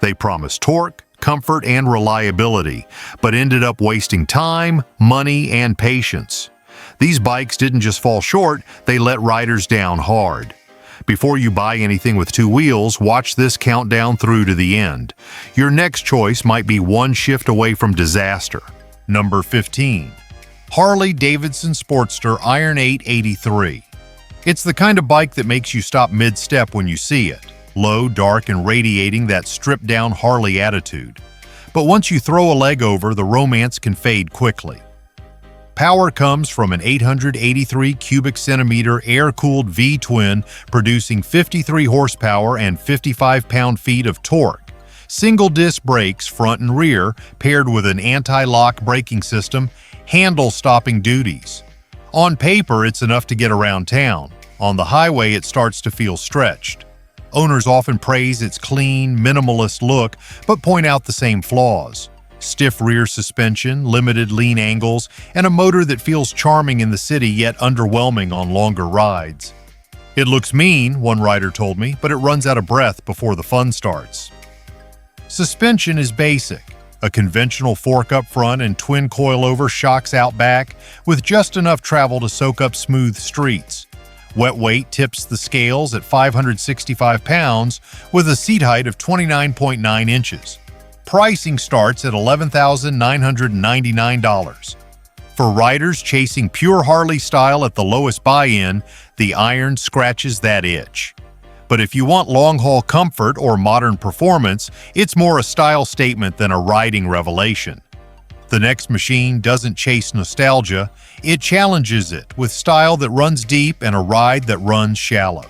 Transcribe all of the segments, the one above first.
They promised torque, comfort, and reliability, but ended up wasting time, money, and patience. These bikes didn't just fall short, they let riders down hard. Before you buy anything with two wheels, watch this countdown through to the end. Your next choice might be one shift away from disaster. Number 15. HarleyDavidson Sportster Iron 883. It's the kind of bike that makes you stop mid-step when you see it. Low, dark, and radiating that stripped-down Harley attitude. But once you throw a leg over, the romance can fade quickly. Power comes from an 883 cubic centimeter air-cooled V-twin producing 53 horsepower and 55 pound-feet of torque. Single-disc brakes front and rear paired with an anti-lock braking system handle stopping duties. On paper, it's enough to get around town. On the highway, it starts to feel stretched. Owners often praise its clean, minimalist look, but point out the same flaws. Stiff rear suspension, limited lean angles, and a motor that feels charming in the city yet underwhelming on longer rides. It looks mean, one rider told me, but it runs out of breath before the fun starts. Suspension is basic. A conventional fork up front and twin coilover shocks out back, with just enough travel to soak up smooth streets. Wet weight tips the scales at 565 pounds, with a seat height of 29.9 inches. Pricing starts at $11,999. For riders chasing pure Harley style at the lowest buy-in, the Iron scratches that itch. But if you want long-haul comfort or modern performance, it's more a style statement than a riding revelation. The next machine doesn't chase nostalgia, it challenges it with style that runs deep and a ride that runs shallow.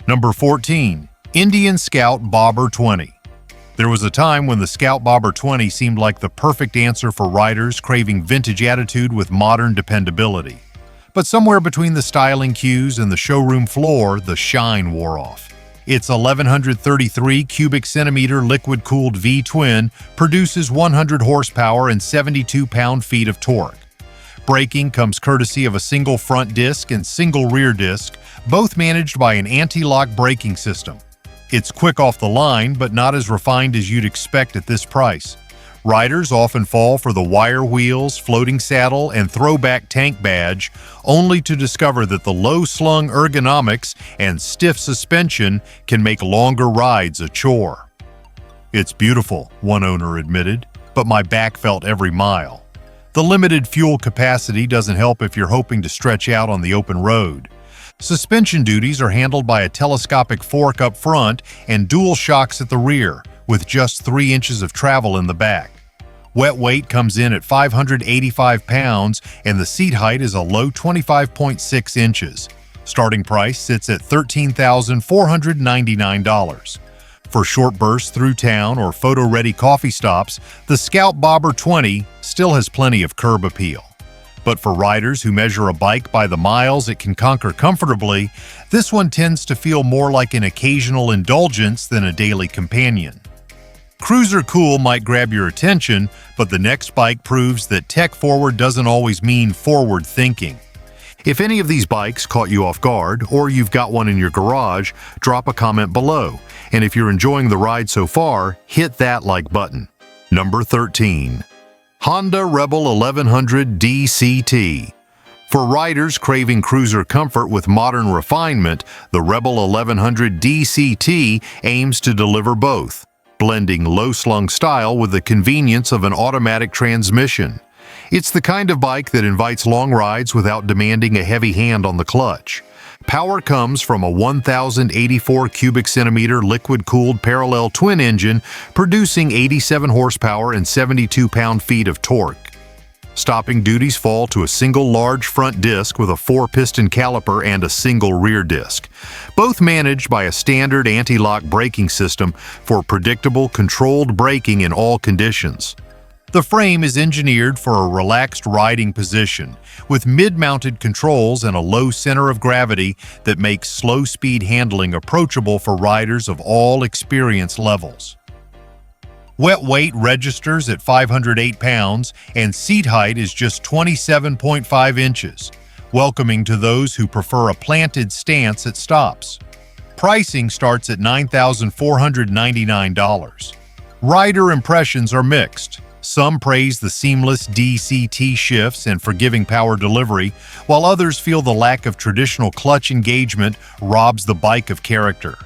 Number 14. Indian Scout Bobber 20. There was a time when the Scout Bobber 20 seemed like the perfect answer for riders craving vintage attitude with modern dependability. But somewhere between the styling cues and the showroom floor, the shine wore off. Its 1133 cubic centimeter liquid-cooled V-twin produces 100 horsepower and 72 pound-feet of torque. Braking comes courtesy of a single front disc and single rear disc, both managed by an anti-lock braking system. It's quick off the line, but not as refined as you'd expect at this price. Riders often fall for the wire wheels, floating saddle, and throwback tank badge, only to discover that the low-slung ergonomics and stiff suspension can make longer rides a chore. "It's beautiful," one owner admitted, "but my back felt every mile." The limited fuel capacity doesn't help if you're hoping to stretch out on the open road. Suspension duties are handled by a telescopic fork up front and dual shocks at the rear, with just 3 inches of travel in the back. Wet weight comes in at 585 pounds and the seat height is a low 25.6 inches. Starting price sits at $13,499. For short bursts through town or photo-ready coffee stops, the Scout Bobber 20 still has plenty of curb appeal. But for riders who measure a bike by the miles it can conquer comfortably, this one tends to feel more like an occasional indulgence than a daily companion. Cruiser cool might grab your attention, but the next bike proves that tech-forward doesn't always mean forward thinking. If any of these bikes caught you off guard, or you've got one in your garage, drop a comment below. And if you're enjoying the ride so far, hit that like button. Number 13. Honda Rebel 1100 DCT. For riders craving cruiser comfort with modern refinement, the Rebel 1100 DCT aims to deliver both, blending low-slung style with the convenience of an automatic transmission. It's the kind of bike that invites long rides without demanding a heavy hand on the clutch. Power comes from a 1,084 cubic centimeter liquid-cooled parallel twin engine producing 87 horsepower and 72 pound-feet of torque. Stopping duties fall to a single large front disc with a 4-piston caliper and a single rear disc, both managed by a standard anti-lock braking system for predictable, controlled braking in all conditions. The frame is engineered for a relaxed riding position, with mid-mounted controls and a low center of gravity that makes slow-speed handling approachable for riders of all experience levels. Wet weight registers at 508 pounds and seat height is just 27.5 inches, welcoming to those who prefer a planted stance at stops. Pricing starts at $9,499. Rider impressions are mixed. Some praise the seamless DCT shifts and forgiving power delivery, while others feel the lack of traditional clutch engagement robs the bike of character.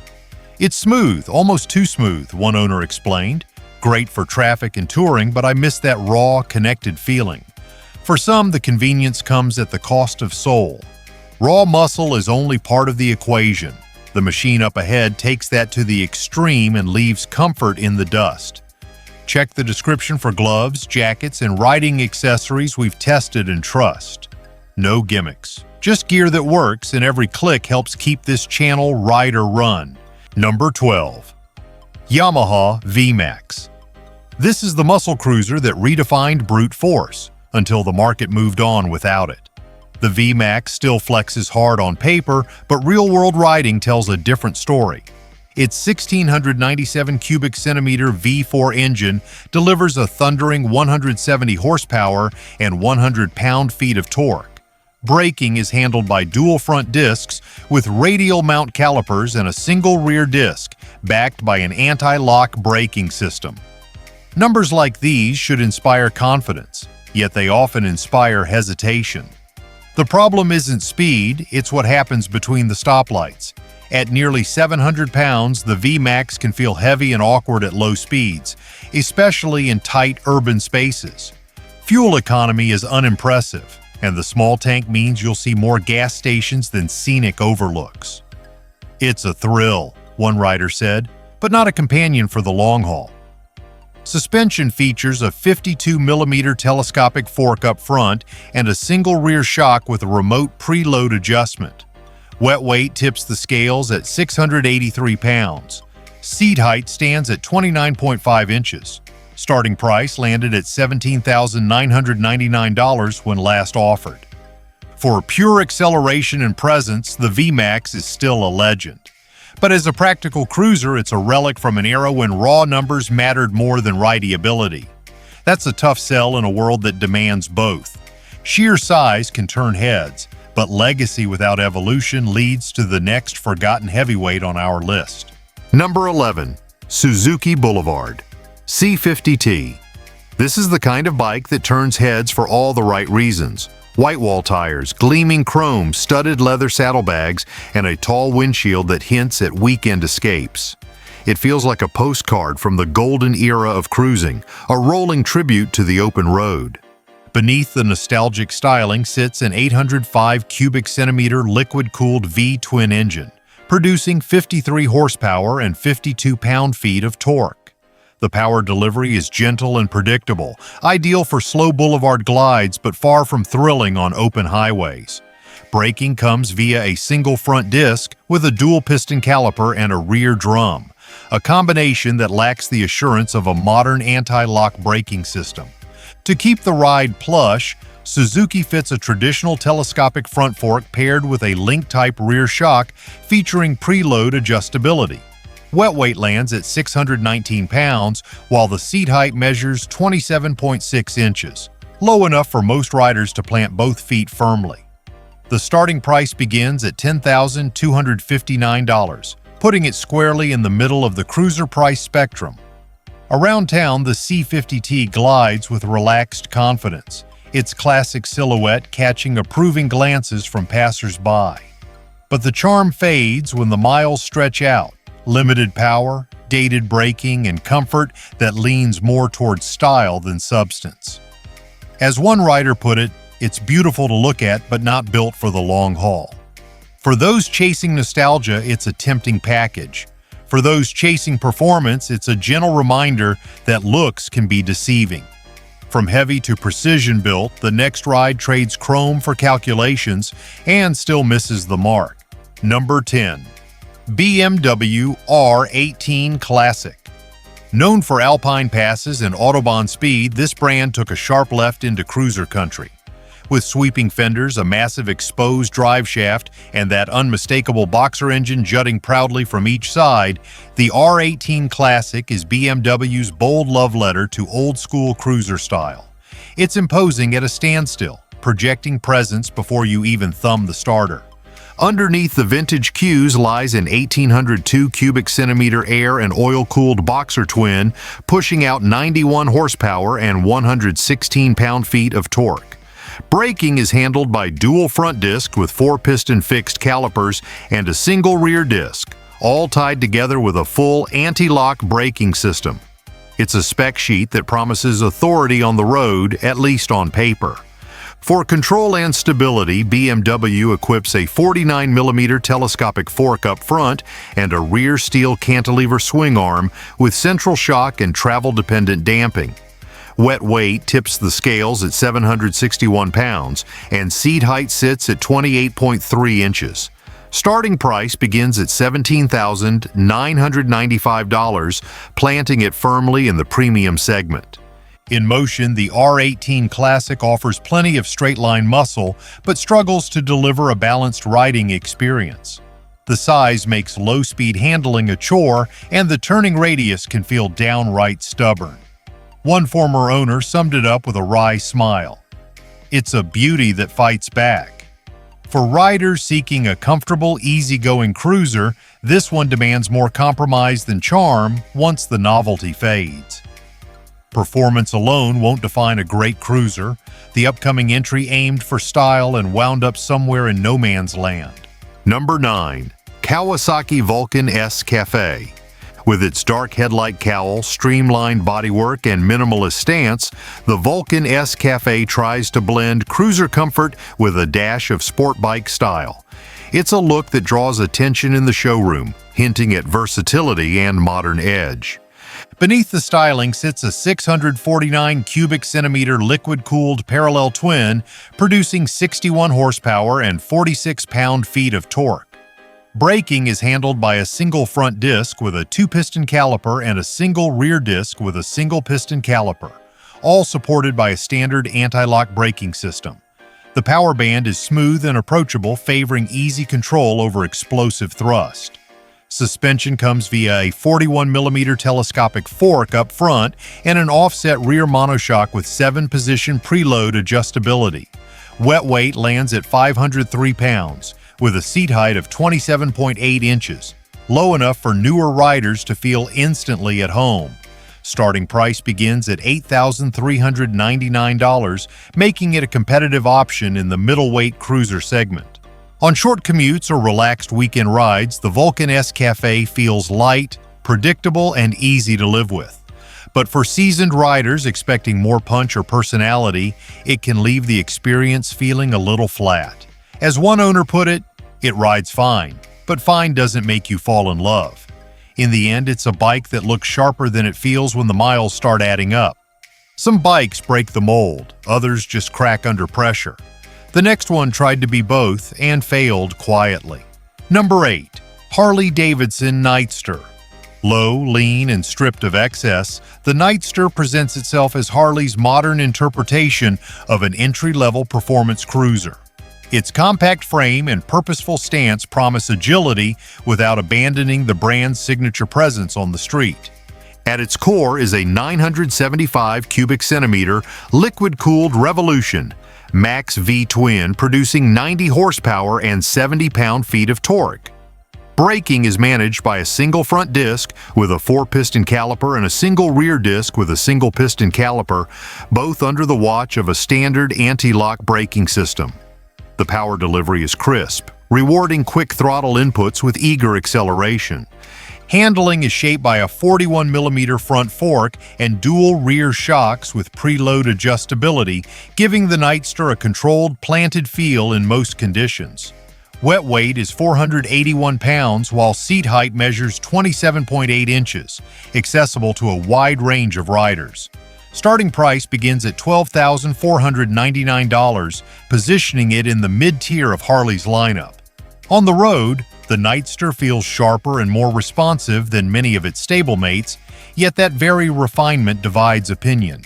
"It's smooth, almost too smooth," one owner explained. "Great for traffic and touring, but I miss that raw, connected feeling." For some, the convenience comes at the cost of soul. Raw muscle is only part of the equation. The machine up ahead takes that to the extreme and leaves comfort in the dust. Check the description for gloves, jackets, and riding accessories we've tested and trust. No gimmicks. Just gear that works, and every click helps keep this channel rider run. Number 12. Yamaha VMax. This is the muscle cruiser that redefined brute force, until the market moved on without it. The VMax still flexes hard on paper, but real-world riding tells a different story. Its 1,697 cubic centimeter V4 engine delivers a thundering 170 horsepower and 100 pound-feet of torque. Braking is handled by dual front discs with radial mount calipers and a single rear disc, backed by an anti-lock braking system. Numbers like these should inspire confidence, yet they often inspire hesitation. The problem isn't speed, it's what happens between the stoplights. At nearly 700 pounds, the VMax can feel heavy and awkward at low speeds, especially in tight urban spaces. Fuel economy is unimpressive, and the small tank means you'll see more gas stations than scenic overlooks. "It's a thrill," one rider said, "but not a companion for the long haul." Suspension features a 52mm telescopic fork up front and a single rear shock with a remote preload adjustment. Wet weight tips the scales at 683 pounds. Seat height stands at 29.5 inches. Starting price landed at $17,999 when last offered. For pure acceleration and presence, the VMax is still a legend. But as a practical cruiser, it's a relic from an era when raw numbers mattered more than rideability. That's a tough sell in a world that demands both. Sheer size can turn heads, but legacy without evolution leads to the next forgotten heavyweight on our list. Number 11. Suzuki Boulevard C50T. This is the kind of bike that turns heads for all the right reasons. White wall tires, gleaming chrome, studded leather saddlebags, and a tall windshield that hints at weekend escapes. It feels like a postcard from the golden era of cruising, a rolling tribute to the open road. Beneath the nostalgic styling sits an 805 cubic centimeter liquid-cooled V-twin engine, producing 53 horsepower and 52 pound-feet of torque. The power delivery is gentle and predictable, ideal for slow boulevard glides but far from thrilling on open highways. Braking comes via a single front disc with a dual piston caliper and a rear drum, a combination that lacks the assurance of a modern anti-lock braking system. To keep the ride plush, Suzuki fits a traditional telescopic front fork paired with a link-type rear shock featuring preload adjustability. Wet weight lands at 619 pounds, while the seat height measures 27.6 inches, low enough for most riders to plant both feet firmly. The starting price begins at $10,259, putting it squarely in the middle of the cruiser price spectrum. Around town, the C50T glides with relaxed confidence, its classic silhouette catching approving glances from passers-by. But the charm fades when the miles stretch out. Limited power, dated braking, and comfort that leans more towards style than substance. As one rider put it, it's beautiful to look at but not built for the long haul. For those chasing nostalgia, it's a tempting package. For those chasing performance, it's a gentle reminder that looks can be deceiving. From heavy to precision built, the next ride trades chrome for calculations and still misses the mark. Number 10. BMW R18 Classic. Known for alpine passes and autobahn speed, this brand took a sharp left into cruiser country. With sweeping fenders, a massive exposed drive shaft, and that unmistakable boxer engine jutting proudly from each side, the R18 Classic is BMW's bold love letter to old-school cruiser style. It's imposing at a standstill, projecting presence before you even thumb the starter. Underneath the vintage cues lies an 1,802 cubic centimeter air and oil-cooled boxer twin, pushing out 91 horsepower and 116 pound-feet of torque. Braking is handled by dual front disc with 4-piston fixed calipers and a single rear disc, all tied together with a full anti-lock braking system. It's a spec sheet that promises authority on the road, at least on paper. For control and stability, BMW equips a 49mm telescopic fork up front and a rear steel cantilever swing arm with central shock and travel-dependent damping. Wet weight tips the scales at 761 pounds, and seat height sits at 28.3 inches. Starting price begins at $17,995, planting it firmly in the premium segment. In motion, the R18 Classic offers plenty of straight-line muscle, but struggles to deliver a balanced riding experience. The size makes low-speed handling a chore, and the turning radius can feel downright stubborn. One former owner summed it up with a wry smile. "It's a beauty that fights back." For riders seeking a comfortable, easygoing cruiser, this one demands more compromise than charm once the novelty fades. Performance alone won't define a great cruiser. The upcoming entry aimed for style and wound up somewhere in no man's land. Number 9. Kawasaki Vulcan S Cafe. With its dark headlight cowl, streamlined bodywork, and minimalist stance, the Vulcan S Cafe tries to blend cruiser comfort with a dash of sport bike style. It's a look that draws attention in the showroom, hinting at versatility and modern edge. Beneath the styling sits a 649 cubic centimeter liquid-cooled parallel twin, producing 61 horsepower and 46 pound-feet of torque. Braking is handled by a single front disc with a 2-piston caliper and a single rear disc with a single piston caliper, all supported by a standard anti-lock braking system. The power band is smooth and approachable, favoring easy control over explosive thrust. Suspension comes via a 41mm telescopic fork up front and an offset rear monoshock with 7-position preload adjustability. Wet weight lands at 503 pounds, with a seat height of 27.8 inches, low enough for newer riders to feel instantly at home. Starting price begins at $8,399, making it a competitive option in the middleweight cruiser segment. On short commutes or relaxed weekend rides, the Vulcan S Cafe feels light, predictable, and easy to live with. But for seasoned riders expecting more punch or personality, it can leave the experience feeling a little flat. As one owner put it, "It rides fine, but fine doesn't make you fall in love." In the end, it's a bike that looks sharper than it feels when the miles start adding up. Some bikes break the mold, others just crack under pressure. The next one tried to be both and failed quietly. Number 8. HarleyDavidson Nightster. Low, lean, and stripped of excess, the Nightster presents itself as Harley's modern interpretation of an entry-level performance cruiser. Its compact frame and purposeful stance promise agility without abandoning the brand's signature presence on the street. At its core is a 975 cubic centimeter liquid-cooled Revolution Max V twin producing 90 horsepower and 70 pound-feet of torque. Braking is managed by a single front disc with a 4-piston caliper and a single rear disc with a single piston caliper, both under the watch of a standard anti-lock braking system. The power delivery is crisp, rewarding quick throttle inputs with eager acceleration. Handling is shaped by a 41mm front fork and dual rear shocks with preload adjustability, giving the Nightster a controlled, planted feel in most conditions. Wet weight is 481 pounds, while seat height measures 27.8 inches, accessible to a wide range of riders. Starting price begins at $12,499, positioning it in the mid-tier of Harley's lineup. On the road, the Nightster feels sharper and more responsive than many of its stablemates, yet that very refinement divides opinion.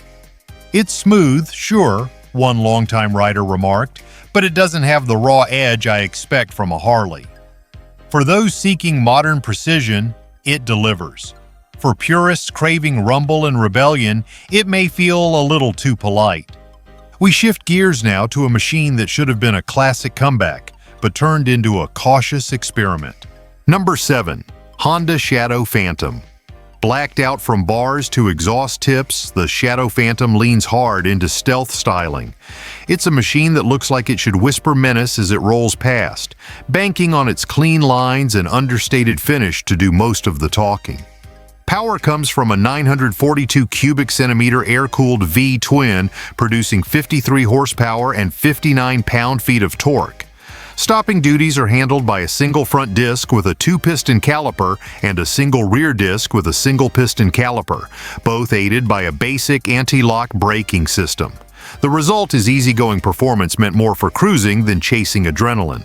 "It's smooth, sure," one longtime rider remarked, "but it doesn't have the raw edge I expect from a Harley." For those seeking modern precision, it delivers. For purists craving rumble and rebellion, it may feel a little too polite. We shift gears now to a machine that should have been a classic comeback, but turned into a cautious experiment. Number 7. Honda Shadow Phantom. Blacked out from bars to exhaust tips, the Shadow Phantom leans hard into stealth styling. It's a machine that looks like it should whisper menace as it rolls past, banking on its clean lines and understated finish to do most of the talking. Power comes from a 942 cubic centimeter air-cooled V-twin, producing 53 horsepower and 59 pound-feet of torque. Stopping duties are handled by a single front disc with a 2-piston caliper and a single rear disc with a single piston caliper, both aided by a basic anti-lock braking system. The result is easygoing performance meant more for cruising than chasing adrenaline.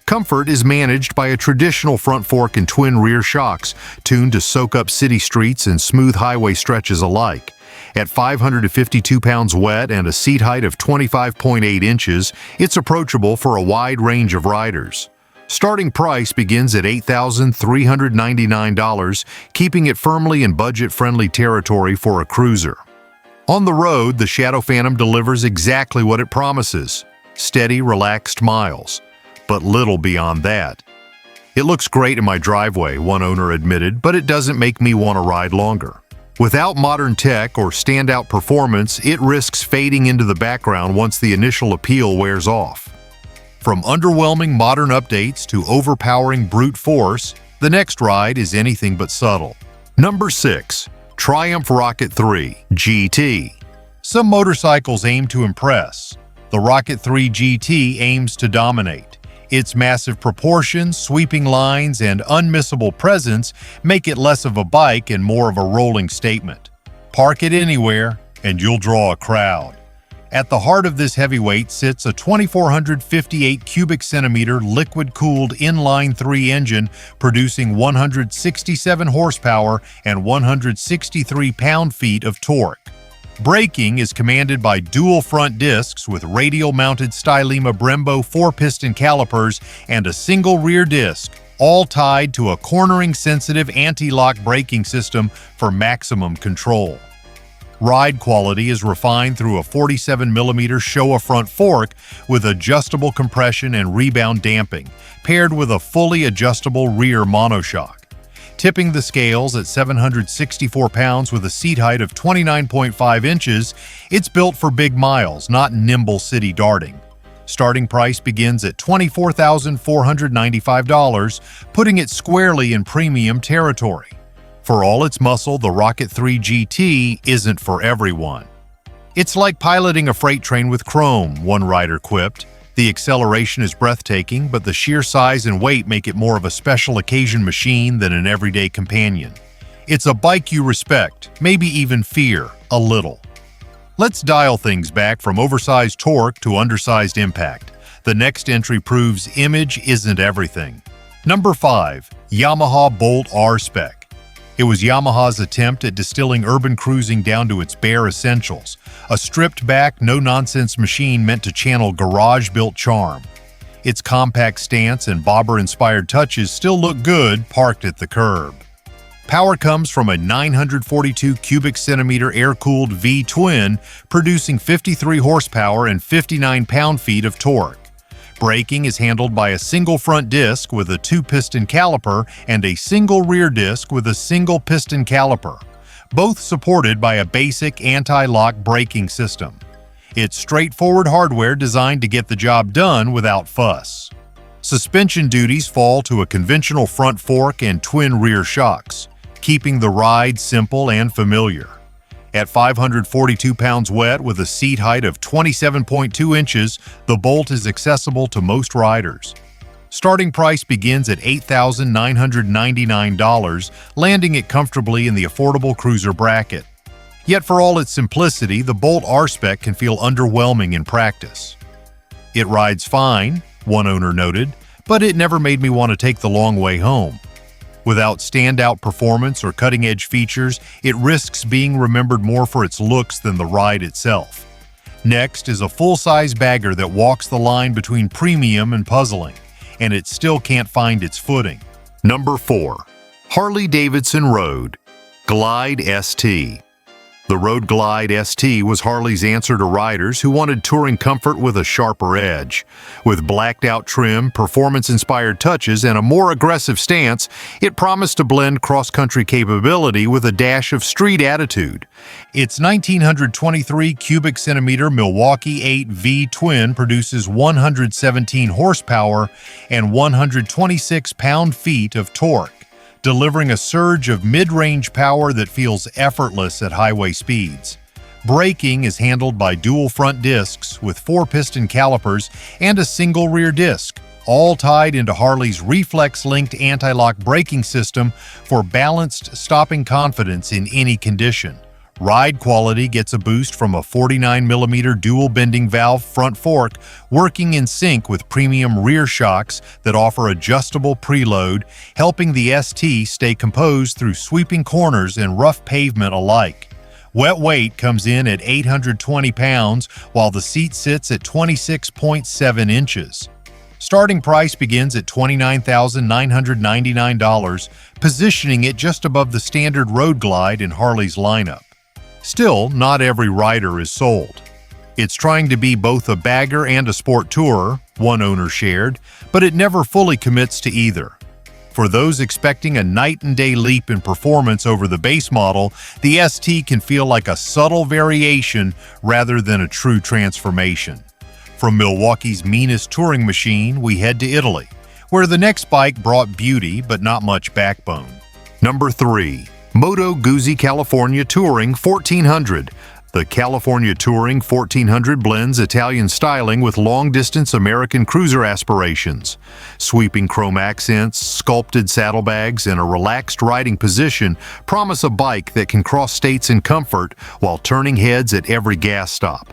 Comfort is managed by a traditional front fork and twin rear shocks, tuned to soak up city streets and smooth highway stretches alike. At 552 pounds wet and a seat height of 25.8 inches, it's approachable for a wide range of riders. Starting price begins at $8,399, keeping it firmly in budget-friendly territory for a cruiser. On the road, the Shadow Phantom delivers exactly what it promises: steady, relaxed miles. But little beyond that. It looks great in my driveway, one owner admitted, but it doesn't make me want to ride longer. Without modern tech or standout performance, it risks fading into the background once the initial appeal wears off. From underwhelming modern updates to overpowering brute force, the next ride is anything but subtle. Number 6. Triumph Rocket 3 GT. Some motorcycles aim to impress. The Rocket 3 GT aims to dominate. Its massive proportions, sweeping lines, and unmissable presence make it less of a bike and more of a rolling statement. Park it anywhere, and you'll draw a crowd. At the heart of this heavyweight sits a 2,458 cubic centimeter liquid-cooled inline-3 engine producing 167 horsepower and 163 pound-feet of torque. Braking is commanded by dual front discs with radial-mounted Stylema Brembo 4-piston calipers and a single rear disc, all tied to a cornering-sensitive anti-lock braking system for maximum control. Ride quality is refined through a 47mm Showa front fork with adjustable compression and rebound damping, paired with a fully adjustable rear monoshock. Tipping the scales at 764 pounds with a seat height of 29.5 inches, it's built for big miles, not nimble city darting. Starting price begins at $24,495, putting it squarely in premium territory. For all its muscle, the Rocket 3 GT isn't for everyone. It's like piloting a freight train with chrome, one rider quipped. The acceleration is breathtaking, but the sheer size and weight make it more of a special occasion machine than an everyday companion. It's a bike you respect, maybe even fear, a little. Let's dial things back from oversized torque to undersized impact. The next entry proves image isn't everything. Number 5. Yamaha Bolt RSpec. It was Yamaha's attempt at distilling urban cruising down to its bare essentials, a stripped-back, no-nonsense machine meant to channel garage-built charm. Its compact stance and bobber-inspired touches still look good parked at the curb. Power comes from a 942 cubic centimeter air-cooled V-twin, producing 53 horsepower and 59 pound-feet of torque. Braking is handled by a single front disc with a 2-piston caliper and a single rear disc with a single piston caliper, both supported by a basic anti-lock braking system. It's straightforward hardware designed to get the job done without fuss. Suspension duties fall to a conventional front fork and twin rear shocks, keeping the ride simple and familiar. At 542 pounds wet with a seat height of 27.2 inches, the Bolt is accessible to most riders. Starting price begins at $8,999, landing it comfortably in the affordable cruiser bracket. Yet for all its simplicity, the Bolt RSpec can feel underwhelming in practice. It rides fine, one owner noted, but it never made me want to take the long way home. Without standout performance or cutting-edge features, it risks being remembered more for its looks than the ride itself. Next is a full-size bagger that walks the line between premium and puzzling, and it still can't find its footing. Number 4. Harley-Davidson Road Glide ST. The Road Glide ST was Harley's answer to riders who wanted touring comfort with a sharper edge. With blacked-out trim, performance-inspired touches, and a more aggressive stance, it promised to blend cross-country capability with a dash of street attitude. Its 1923 cubic centimeter Milwaukee 8 V twin produces 117 horsepower and 126 pound-feet of torque, delivering a surge of mid-range power that feels effortless at highway speeds. Braking is handled by dual front discs with 4-piston calipers and a single rear disc, all tied into Harley's reflex-linked anti-lock braking system for balanced stopping confidence in any condition. Ride quality gets a boost from a 49mm dual bending valve front fork working in sync with premium rear shocks that offer adjustable preload, helping the ST stay composed through sweeping corners and rough pavement alike. Wet weight comes in at 820 pounds, while the seat sits at 26.7 inches. Starting price begins at $29,999, positioning it just above the standard Road Glide in Harley's lineup. Still, not every rider is sold. It's trying to be both a bagger and a sport tourer, one owner shared, but it never fully commits to either. For those expecting a night-and-day leap in performance over the base model, the ST can feel like a subtle variation rather than a true transformation. From Milwaukee's meanest touring machine, we head to Italy, where the next bike brought beauty but not much backbone. Number 3. Moto Guzzi California Touring 1400. The California Touring 1400 blends Italian styling with long-distance American cruiser aspirations. Sweeping chrome accents, sculpted saddlebags, and a relaxed riding position promise a bike that can cross states in comfort while turning heads at every gas stop.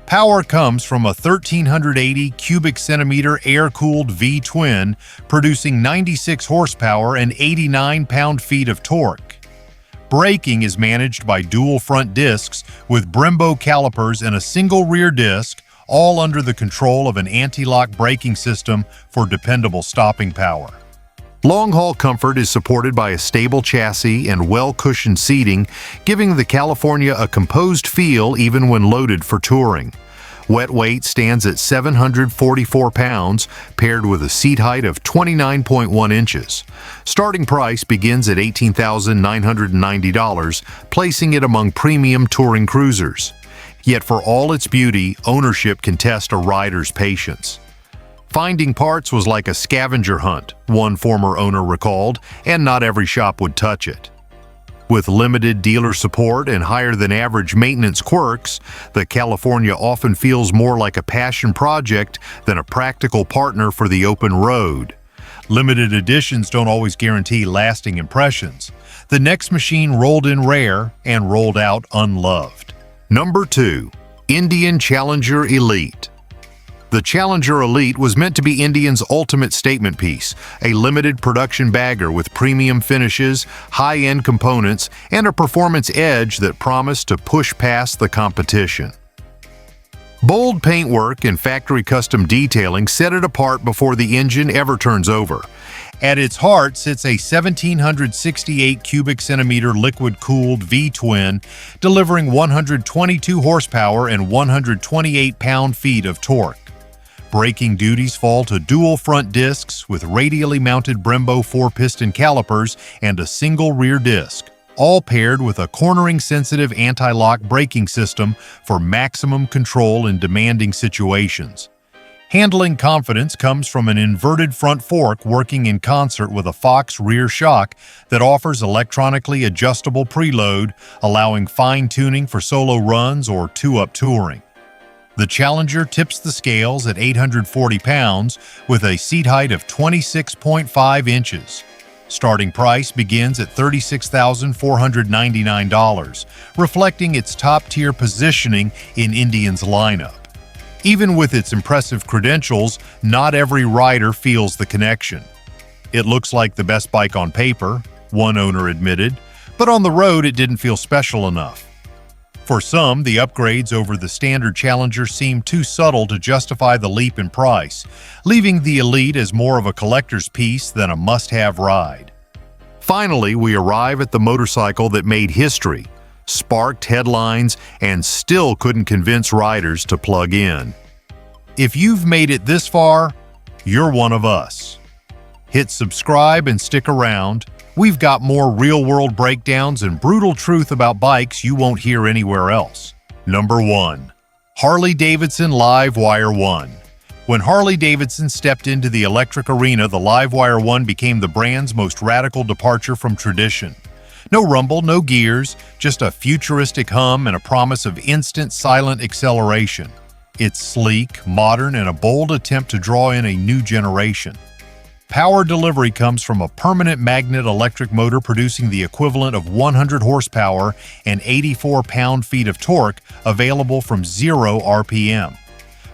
Power comes from a 1,380 cubic centimeter air-cooled V-twin, producing 96 horsepower and 89 pound-feet of torque. Braking is managed by dual front discs with Brembo calipers and a single rear disc, all under the control of an anti-lock braking system for dependable stopping power. Long-haul comfort is supported by a stable chassis and well-cushioned seating, giving the California a composed feel even when loaded for touring. Wet weight stands at 744 pounds, paired with a seat height of 29.1 inches. Starting price begins at $18,990, placing it among premium touring cruisers. Yet for all its beauty, ownership can test a rider's patience. Finding parts was like a scavenger hunt, one former owner recalled, and not every shop would touch it. With limited dealer support and higher-than-average maintenance quirks, the California often feels more like a passion project than a practical partner for the open road. Limited editions don't always guarantee lasting impressions. The next machine rolled in rare and rolled out unloved. Number 2. Indian Challenger Elite. The Challenger Elite was meant to be Indian's ultimate statement piece, a limited production bagger with premium finishes, high-end components, and a performance edge that promised to push past the competition. Bold paintwork and factory custom detailing set it apart before the engine ever turns over. At its heart sits a 1,768 cubic centimeter liquid-cooled V-twin, delivering 122 horsepower and 128 pound-feet of torque. Braking duties fall to dual front discs with radially mounted Brembo 4-piston calipers and a single rear disc, all paired with a cornering-sensitive anti-lock braking system for maximum control in demanding situations. Handling confidence comes from an inverted front fork working in concert with a Fox rear shock that offers electronically adjustable preload, allowing fine-tuning for solo runs or two-up touring. The Challenger tips the scales at 840 pounds with a seat height of 26.5 inches. Starting price begins at $36,499, reflecting its top-tier positioning in Indian's lineup. Even with its impressive credentials, not every rider feels the connection. It looks like the best bike on paper, one owner admitted, but on the road it didn't feel special enough. For some, the upgrades over the standard Challenger seem too subtle to justify the leap in price, leaving the Elite as more of a collector's piece than a must-have ride. Finally, we arrive at the motorcycle that made history, sparked headlines, and still couldn't convince riders to plug in. If you've made it this far, you're one of us. Hit subscribe and stick around. We've got more real-world breakdowns and brutal truth about bikes you won't hear anywhere else. Number 1. HarleyDavidson Livewire 1. When Harley-Davidson stepped into the electric arena, the Livewire 1 became the brand's most radical departure from tradition. No rumble, no gears, just a futuristic hum and a promise of instant silent acceleration. It's sleek, modern, and a bold attempt to draw in a new generation. Power delivery comes from a permanent magnet electric motor producing the equivalent of 100 horsepower and 84 pound-feet of torque, available from 0 RPM.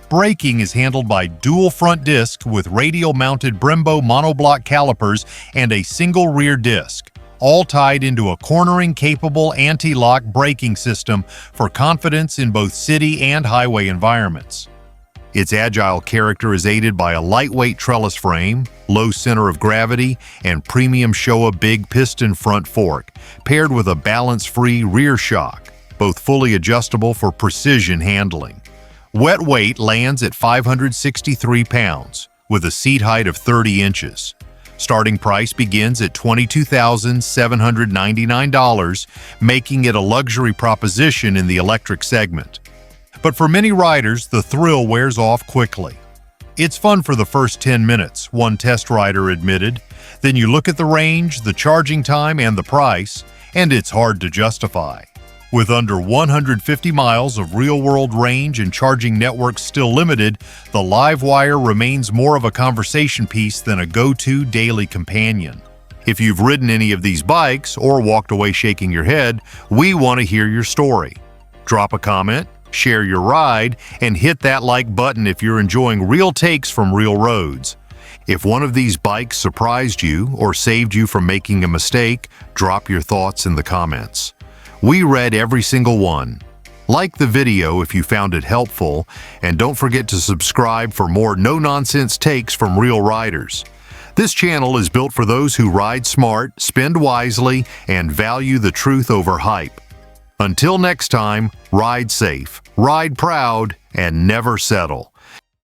Braking is handled by dual front disc with radial-mounted Brembo monoblock calipers and a single rear disc, all tied into a cornering-capable anti-lock braking system for confidence in both city and highway environments. Its agile character is aided by a lightweight trellis frame, low center of gravity, and premium Showa big piston front fork, paired with a balance-free rear shock, both fully adjustable for precision handling. Wet weight lands at 563 pounds, with a seat height of 30 inches. Starting price begins at $22,799, making it a luxury proposition in the electric segment. But for many riders, the thrill wears off quickly. It's fun for the first 10 minutes, one test rider admitted. Then you look at the range, the charging time, and the price, and it's hard to justify. With under 150 miles of real-world range and charging networks still limited, the Livewire remains more of a conversation piece than a go-to daily companion. If you've ridden any of these bikes or walked away shaking your head, we want to hear your story. Drop a comment, share your ride, and hit that like button if you're enjoying real takes from real roads. If one of these bikes surprised you or saved you from making a mistake, drop your thoughts in the comments. We read every single one. Like the video if you found it helpful, and don't forget to subscribe for more no-nonsense takes from real riders. This channel is built for those who ride smart, spend wisely, and value the truth over hype. Until next time, ride safe, ride proud, and never settle.